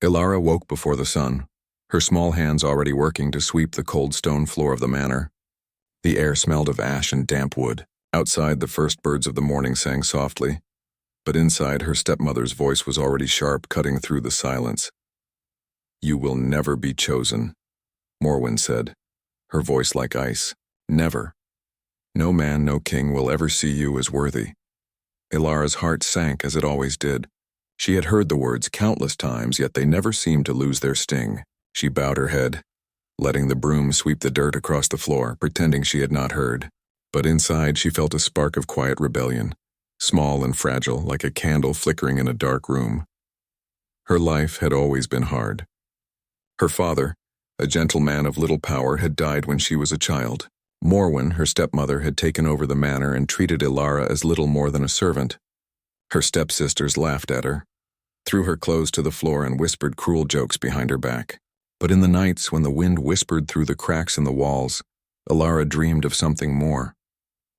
Ilara woke before the sun, her small hands already working to sweep the cold stone floor of the manor. The air smelled of ash and damp wood. Outside, the first birds of the morning sang softly, but inside, her stepmother's voice was already sharp, cutting through the silence. "You will never be chosen," Morwen said, her voice like ice. "Never. No man, no king will ever see you as worthy." Ilara's heart sank as it always did. She had heard the words countless times, yet they never seemed to lose their sting. She bowed her head, letting the broom sweep the dirt across the floor, pretending she had not heard. But inside she felt a spark of quiet rebellion, small and fragile, like a candle flickering in a dark room. Her life had always been hard. Her father, a gentle man of little power, had died when she was a child. Morwen, her stepmother, had taken over the manor and treated Ilara as little more than a servant. Her stepsisters laughed at her, threw her clothes to the floor, and whispered cruel jokes behind her back. But in the nights when the wind whispered through the cracks in the walls, Ilara dreamed of something more.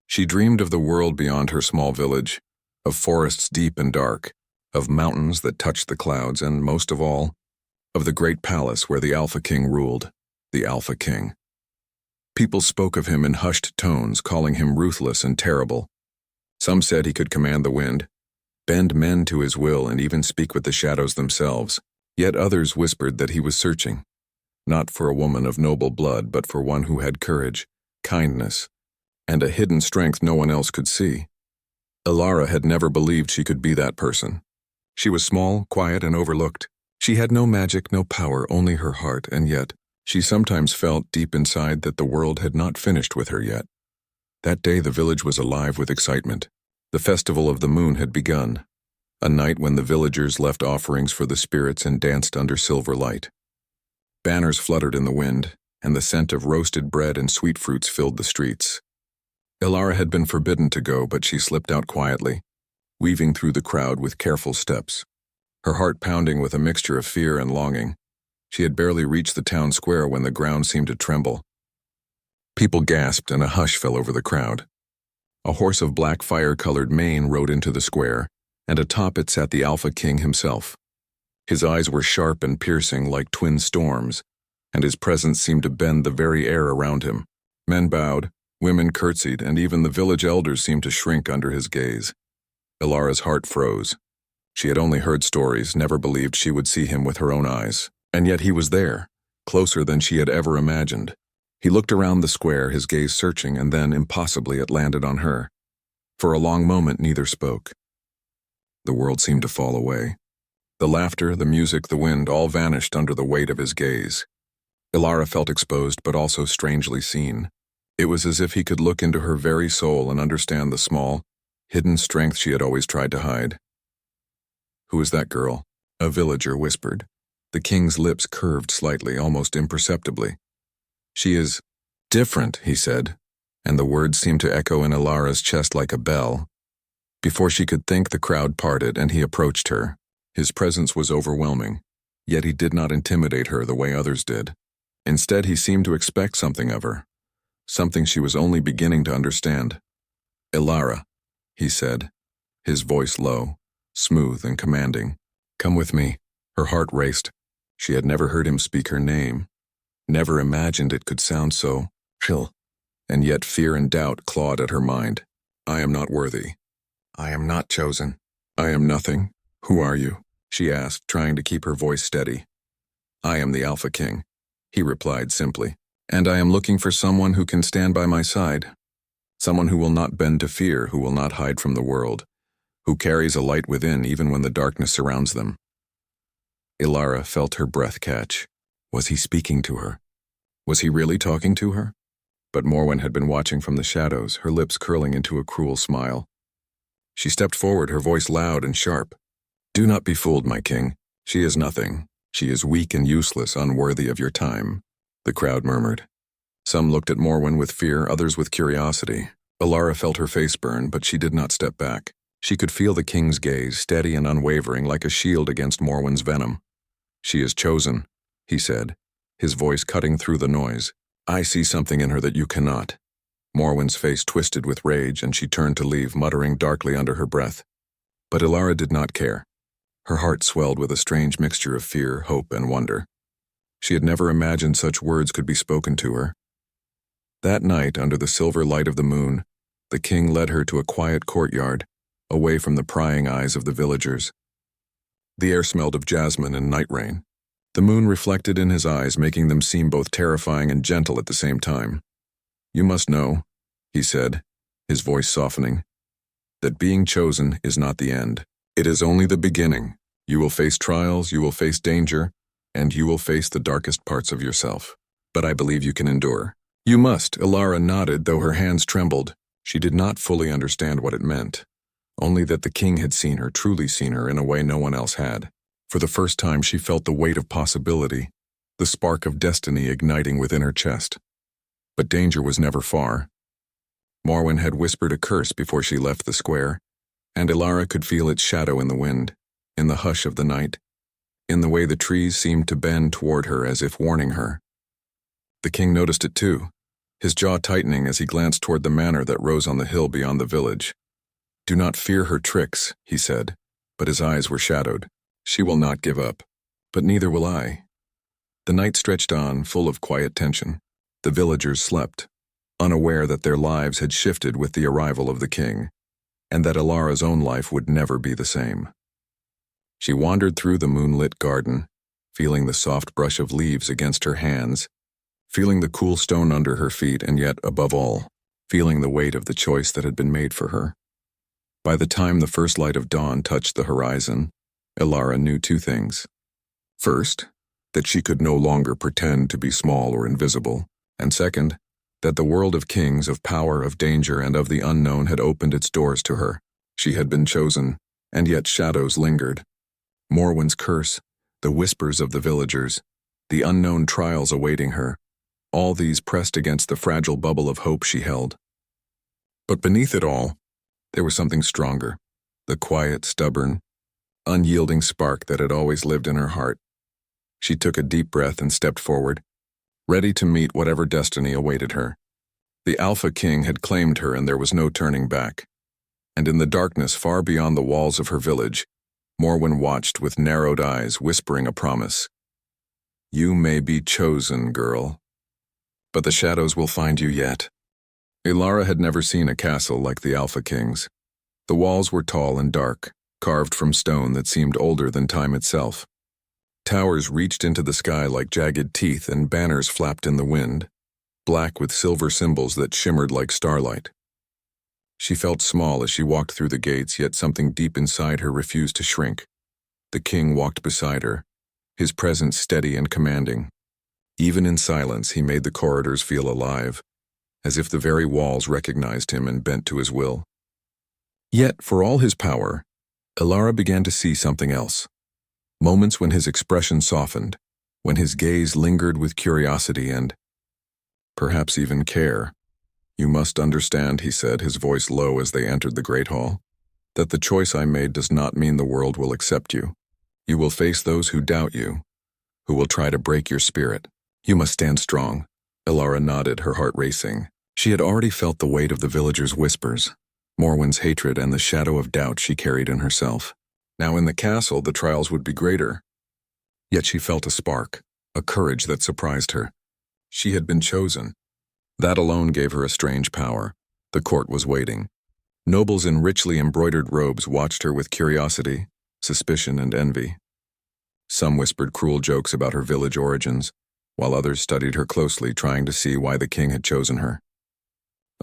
She dreamed of the world beyond her small village, of forests deep and dark, of mountains that touched the clouds, and most of all, of the great palace where the Alpha King ruled, the Alpha King. People spoke of him in hushed tones, calling him ruthless and terrible. Some said he could command the wind, bend men to his will, and even speak with the shadows themselves. Yet others whispered that he was searching, not for a woman of noble blood, but for one who had courage, kindness, and a hidden strength no one else could see. Ilara had never believed she could be that person. She was small, quiet, and overlooked. She had no magic, no power, only her heart, and yet she sometimes felt deep inside that the world had not finished with her yet. That day the village was alive with excitement. The festival of the moon had begun, a night when the villagers left offerings for the spirits and danced under silver light. Banners fluttered in the wind, and the scent of roasted bread and sweet fruits filled the streets. Ilara had been forbidden to go, but she slipped out quietly, weaving through the crowd with careful steps, her heart pounding with a mixture of fear and longing. She had barely reached the town square when the ground seemed to tremble. People gasped and a hush fell over the crowd. A horse of black fire-colored mane rode into the square, and atop it sat the Alpha King himself. His eyes were sharp and piercing like twin storms, and his presence seemed to bend the very air around him. Men bowed, women curtsied, and even the village elders seemed to shrink under his gaze. Ilara's heart froze. She had only heard stories, never believed she would see him with her own eyes. And yet he was there, closer than she had ever imagined. He looked around the square, his gaze searching, and then, impossibly, it landed on her. For a long moment, neither spoke. The world seemed to fall away. The laughter, the music, the wind, all vanished under the weight of his gaze. Ilara felt exposed, but also strangely seen. It was as if he could look into her very soul and understand the small, hidden strength she had always tried to hide. "Who is that girl?" a villager whispered. The king's lips curved slightly, almost imperceptibly. "She is different," he said, and the words seemed to echo in Ilara's chest like a bell. Before she could think, the crowd parted, and he approached her. His presence was overwhelming, yet he did not intimidate her the way others did. Instead, he seemed to expect something of her, something she was only beginning to understand. "Ilara," he said, his voice low, smooth and commanding. "Come with me." Her heart raced. She had never heard him speak her name, never imagined it could sound so chill, and yet fear and doubt clawed at her mind. "I am not worthy. I am not chosen. I am nothing. Who are you?" she asked, trying to keep her voice steady. "I am the Alpha King," he replied simply, "and I am looking for someone who can stand by my side, someone who will not bend to fear, who will not hide from the world, who carries a light within even when the darkness surrounds them." Ilara felt her breath catch. Was he speaking to her? Was he really talking to her? But Morwen had been watching from the shadows, her lips curling into a cruel smile. She stepped forward, her voice loud and sharp. "Do not be fooled, my king. She is nothing. She is weak and useless, unworthy of your time," the crowd murmured. Some looked at Morwen with fear, others with curiosity. Ilara felt her face burn, but she did not step back. She could feel the king's gaze, steady and unwavering, like a shield against Morwen's venom. "She is chosen," he said, his voice cutting through the noise. "I see something in her that you cannot." Morwen's face twisted with rage, and she turned to leave, muttering darkly under her breath. But Ilara did not care. Her heart swelled with a strange mixture of fear, hope, and wonder. She had never imagined such words could be spoken to her. That night, under the silver light of the moon, the king led her to a quiet courtyard, away from the prying eyes of the villagers. The air smelled of jasmine and night rain. The moon reflected in his eyes, making them seem both terrifying and gentle at the same time. "You must know," he said, his voice softening, "that being chosen is not the end. It is only the beginning. You will face trials, you will face danger, and you will face the darkest parts of yourself. But I believe you can endure." "You must," Elara nodded, though her hands trembled. She did not fully understand what it meant, only that the king had seen her, truly seen her, in a way no one else had. For the first time she felt the weight of possibility, the spark of destiny igniting within her chest. But danger was never far. Morwen had whispered a curse before she left the square, and Elara could feel its shadow in the wind, in the hush of the night, in the way the trees seemed to bend toward her as if warning her. The king noticed it too, his jaw tightening as he glanced toward the manor that rose on the hill beyond the village. "Do not fear her tricks," he said, but his eyes were shadowed. "She will not give up, but neither will I." The night stretched on, full of quiet tension. The villagers slept, unaware that their lives had shifted with the arrival of the king, and that Elara's own life would never be the same. She wandered through the moonlit garden, feeling the soft brush of leaves against her hands, feeling the cool stone under her feet, and yet, above all, feeling the weight of the choice that had been made for her. By the time the first light of dawn touched the horizon, Elara knew two things. First, that she could no longer pretend to be small or invisible, and second, that the world of kings, of power, of danger, and of the unknown had opened its doors to her. She had been chosen, and yet shadows lingered. Morwen's curse, the whispers of the villagers, the unknown trials awaiting her, all these pressed against the fragile bubble of hope she held. But beneath it all, there was something stronger, the quiet, stubborn, unyielding spark that had always lived in her heart. She took a deep breath and stepped forward, ready to meet whatever destiny awaited her. The Alpha King had claimed her, and there was no turning back. And in the darkness far beyond the walls of her village, Morwen watched with narrowed eyes, whispering a promise. "You may be chosen, girl, but the shadows will find you yet." Elara had never seen a castle like the Alpha King's. The walls were tall and dark, carved from stone that seemed older than time itself. Towers reached into the sky like jagged teeth, and banners flapped in the wind, black with silver symbols that shimmered like starlight. She felt small as she walked through the gates, yet something deep inside her refused to shrink. The king walked beside her, his presence steady and commanding. Even in silence, he made the corridors feel alive, as if the very walls recognized him and bent to his will. Yet, for all his power, Elara began to see something else. Moments when his expression softened, when his gaze lingered with curiosity and perhaps even care. "You must understand," he said, his voice low as they entered the great hall, "that the choice I made does not mean the world will accept you. You will face those who doubt you, who will try to break your spirit. You must stand strong." Elara nodded, her heart racing. She had already felt the weight of the villagers' whispers, Morwen's hatred, and the shadow of doubt she carried in herself. Now in the castle, the trials would be greater. Yet she felt a spark, a courage that surprised her. She had been chosen. That alone gave her a strange power. The court was waiting. Nobles in richly embroidered robes watched her with curiosity, suspicion, and envy. Some whispered cruel jokes about her village origins, while others studied her closely, trying to see why the king had chosen her.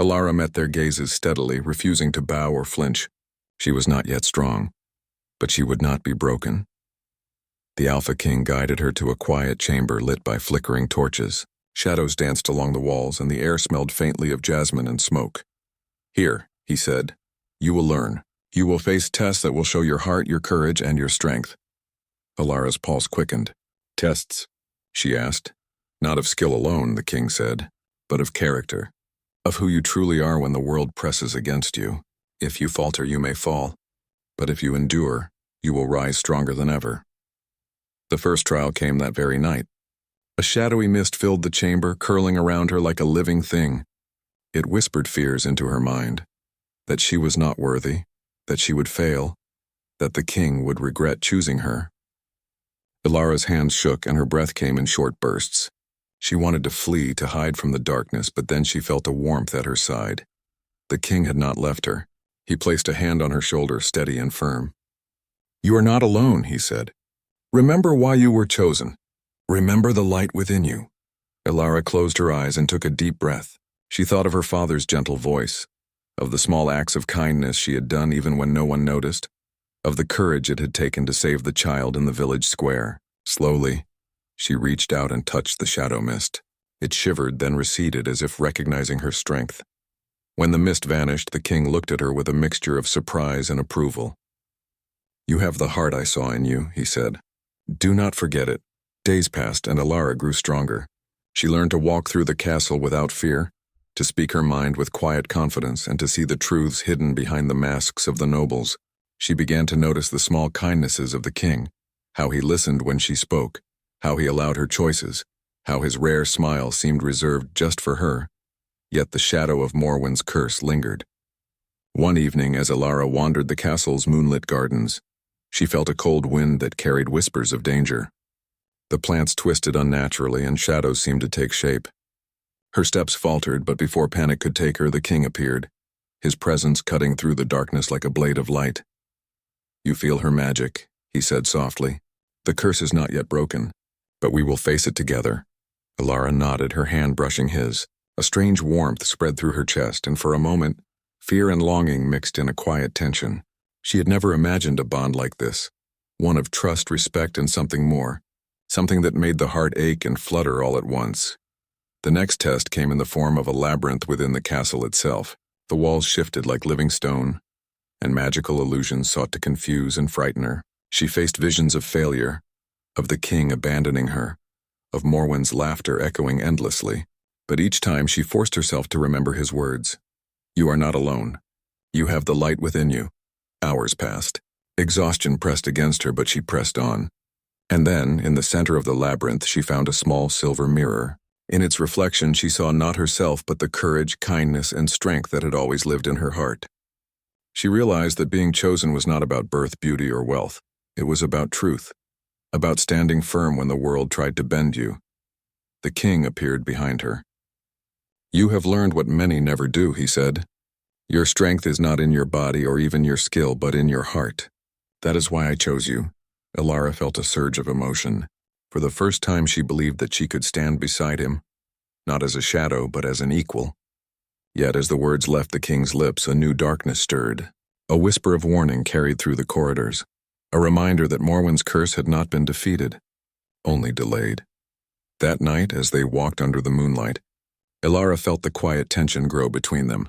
Elara met their gazes steadily, refusing to bow or flinch. She was not yet strong, but she would not be broken. The Alpha King guided her to a quiet chamber lit by flickering torches. Shadows danced along the walls, and the air smelled faintly of jasmine and smoke. "Here," he said, "you will learn. You will face tests that will show your heart, your courage, and your strength." Elara's pulse quickened. "Tests?" she asked. "Not of skill alone," the king said, "but of character. Of who you truly are when the world presses against you. If you falter, you may fall. But if you endure, you will rise stronger than ever." The first trial came that very night. A shadowy mist filled the chamber, curling around her like a living thing. It whispered fears into her mind, that she was not worthy, that she would fail, that the king would regret choosing her. Ilara's hands shook and her breath came in short bursts. She wanted to flee, to hide from the darkness, but then she felt a warmth at her side. The king had not left her. He placed a hand on her shoulder, steady and firm. "You are not alone," he said. "Remember why you were chosen. Remember the light within you." Ilara closed her eyes and took a deep breath. She thought of her father's gentle voice, of the small acts of kindness she had done even when no one noticed, of the courage it had taken to save the child in the village square. Slowly, she reached out and touched the shadow mist. It shivered, then receded as if recognizing her strength. When the mist vanished, the king looked at her with a mixture of surprise and approval. "You have the heart I saw in you," he said. "Do not forget it." Days passed and Ilara grew stronger. She learned to walk through the castle without fear, to speak her mind with quiet confidence, and to see the truths hidden behind the masks of the nobles. She began to notice the small kindnesses of the king, how he listened when she spoke, how he allowed her choices, how his rare smile seemed reserved just for her. Yet the shadow of Morwen's curse lingered. One evening, as Ilara wandered the castle's moonlit gardens, she felt a cold wind that carried whispers of danger. The plants twisted unnaturally and shadows seemed to take shape. Her steps faltered, but before panic could take her, the king appeared, his presence cutting through the darkness like a blade of light. "You feel her magic," he said softly. "The curse is not yet broken, but we will face it together." Ilara nodded, her hand brushing his. A strange warmth spread through her chest, and for a moment, fear and longing mixed in a quiet tension. She had never imagined a bond like this, one of trust, respect, and something more, something that made the heart ache and flutter all at once. The next test came in the form of a labyrinth within the castle itself. The walls shifted like living stone, and magical illusions sought to confuse and frighten her. She faced visions of failure, of the king abandoning her, of Morwen's laughter echoing endlessly. But each time she forced herself to remember his words. "You are not alone. You have the light within you." Hours passed. Exhaustion pressed against her, but she pressed on. And then, in the center of the labyrinth, she found a small silver mirror. In its reflection, she saw not herself, but the courage, kindness, and strength that had always lived in her heart. She realized that being chosen was not about birth, beauty, or wealth. It was about truth, about standing firm when the world tried to bend you. The king appeared behind her. "You have learned what many never do," he said. "Your strength is not in your body or even your skill, but in your heart. That is why I chose you." Ilara felt a surge of emotion. For the first time she believed that she could stand beside him, not as a shadow, but as an equal. Yet as the words left the king's lips, a new darkness stirred. A whisper of warning carried through the corridors, a reminder that Morwen's curse had not been defeated, only delayed. That night, as they walked under the moonlight, Ilara felt the quiet tension grow between them.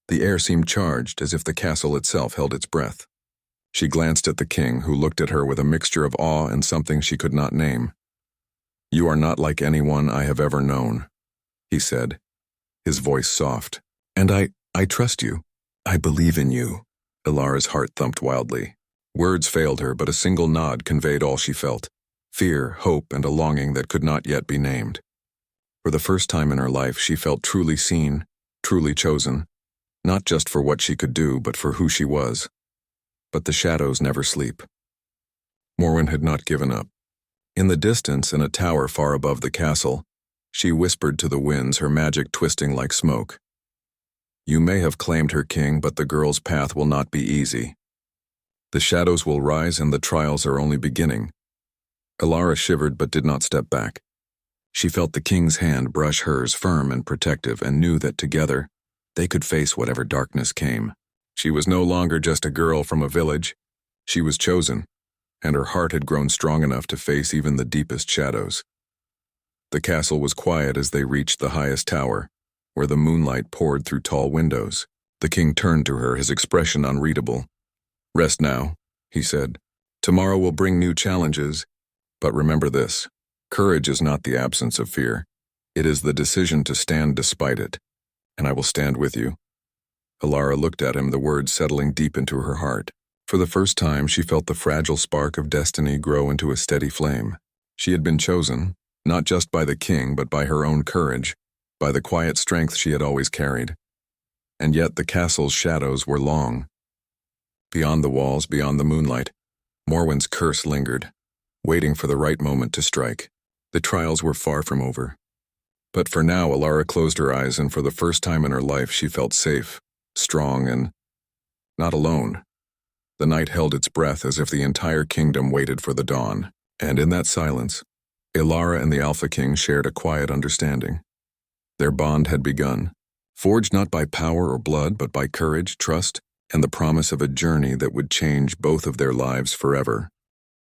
The air seemed charged, as if the castle itself held its breath. She glanced at the king, who looked at her with a mixture of awe and something she could not name. "You are not like anyone I have ever known," he said, his voice soft. "And I trust you. I believe in you." Ilara's heart thumped wildly. Words failed her, but a single nod conveyed all she felt: fear, hope, and a longing that could not yet be named. For the first time in her life, she felt truly seen, truly chosen, not just for what she could do, but for who she was. But the shadows never sleep. Morwen had not given up. In the distance, in a tower far above the castle, she whispered to the winds, her magic twisting like smoke. "You may have claimed her, king, but the girl's path will not be easy. The shadows will rise and the trials are only beginning." Ilara shivered but did not step back. She felt the king's hand brush hers, firm and protective, and knew that together they could face whatever darkness came. She was no longer just a girl from a village. She was chosen, and her heart had grown strong enough to face even the deepest shadows. The castle was quiet as they reached the highest tower, where the moonlight poured through tall windows. The king turned to her, his expression unreadable. "Rest now," he said. "Tomorrow will bring new challenges, but remember this. Courage is not the absence of fear. It is the decision to stand despite it, and I will stand with you." Ilara looked at him, the words settling deep into her heart. For the first time, she felt the fragile spark of destiny grow into a steady flame. She had been chosen, not just by the king, but by her own courage, by the quiet strength she had always carried. And yet the castle's shadows were long. Beyond the walls, beyond the moonlight, Morwen's curse lingered, waiting for the right moment to strike. The trials were far from over. But for now, Alara closed her eyes, and for the first time in her life, she felt safe, strong, and not alone. The night held its breath as if the entire kingdom waited for the dawn. And in that silence, Alara and the Alpha King shared a quiet understanding. Their bond had begun, forged not by power or blood, but by courage, trust, and the promise of a journey that would change both of their lives forever.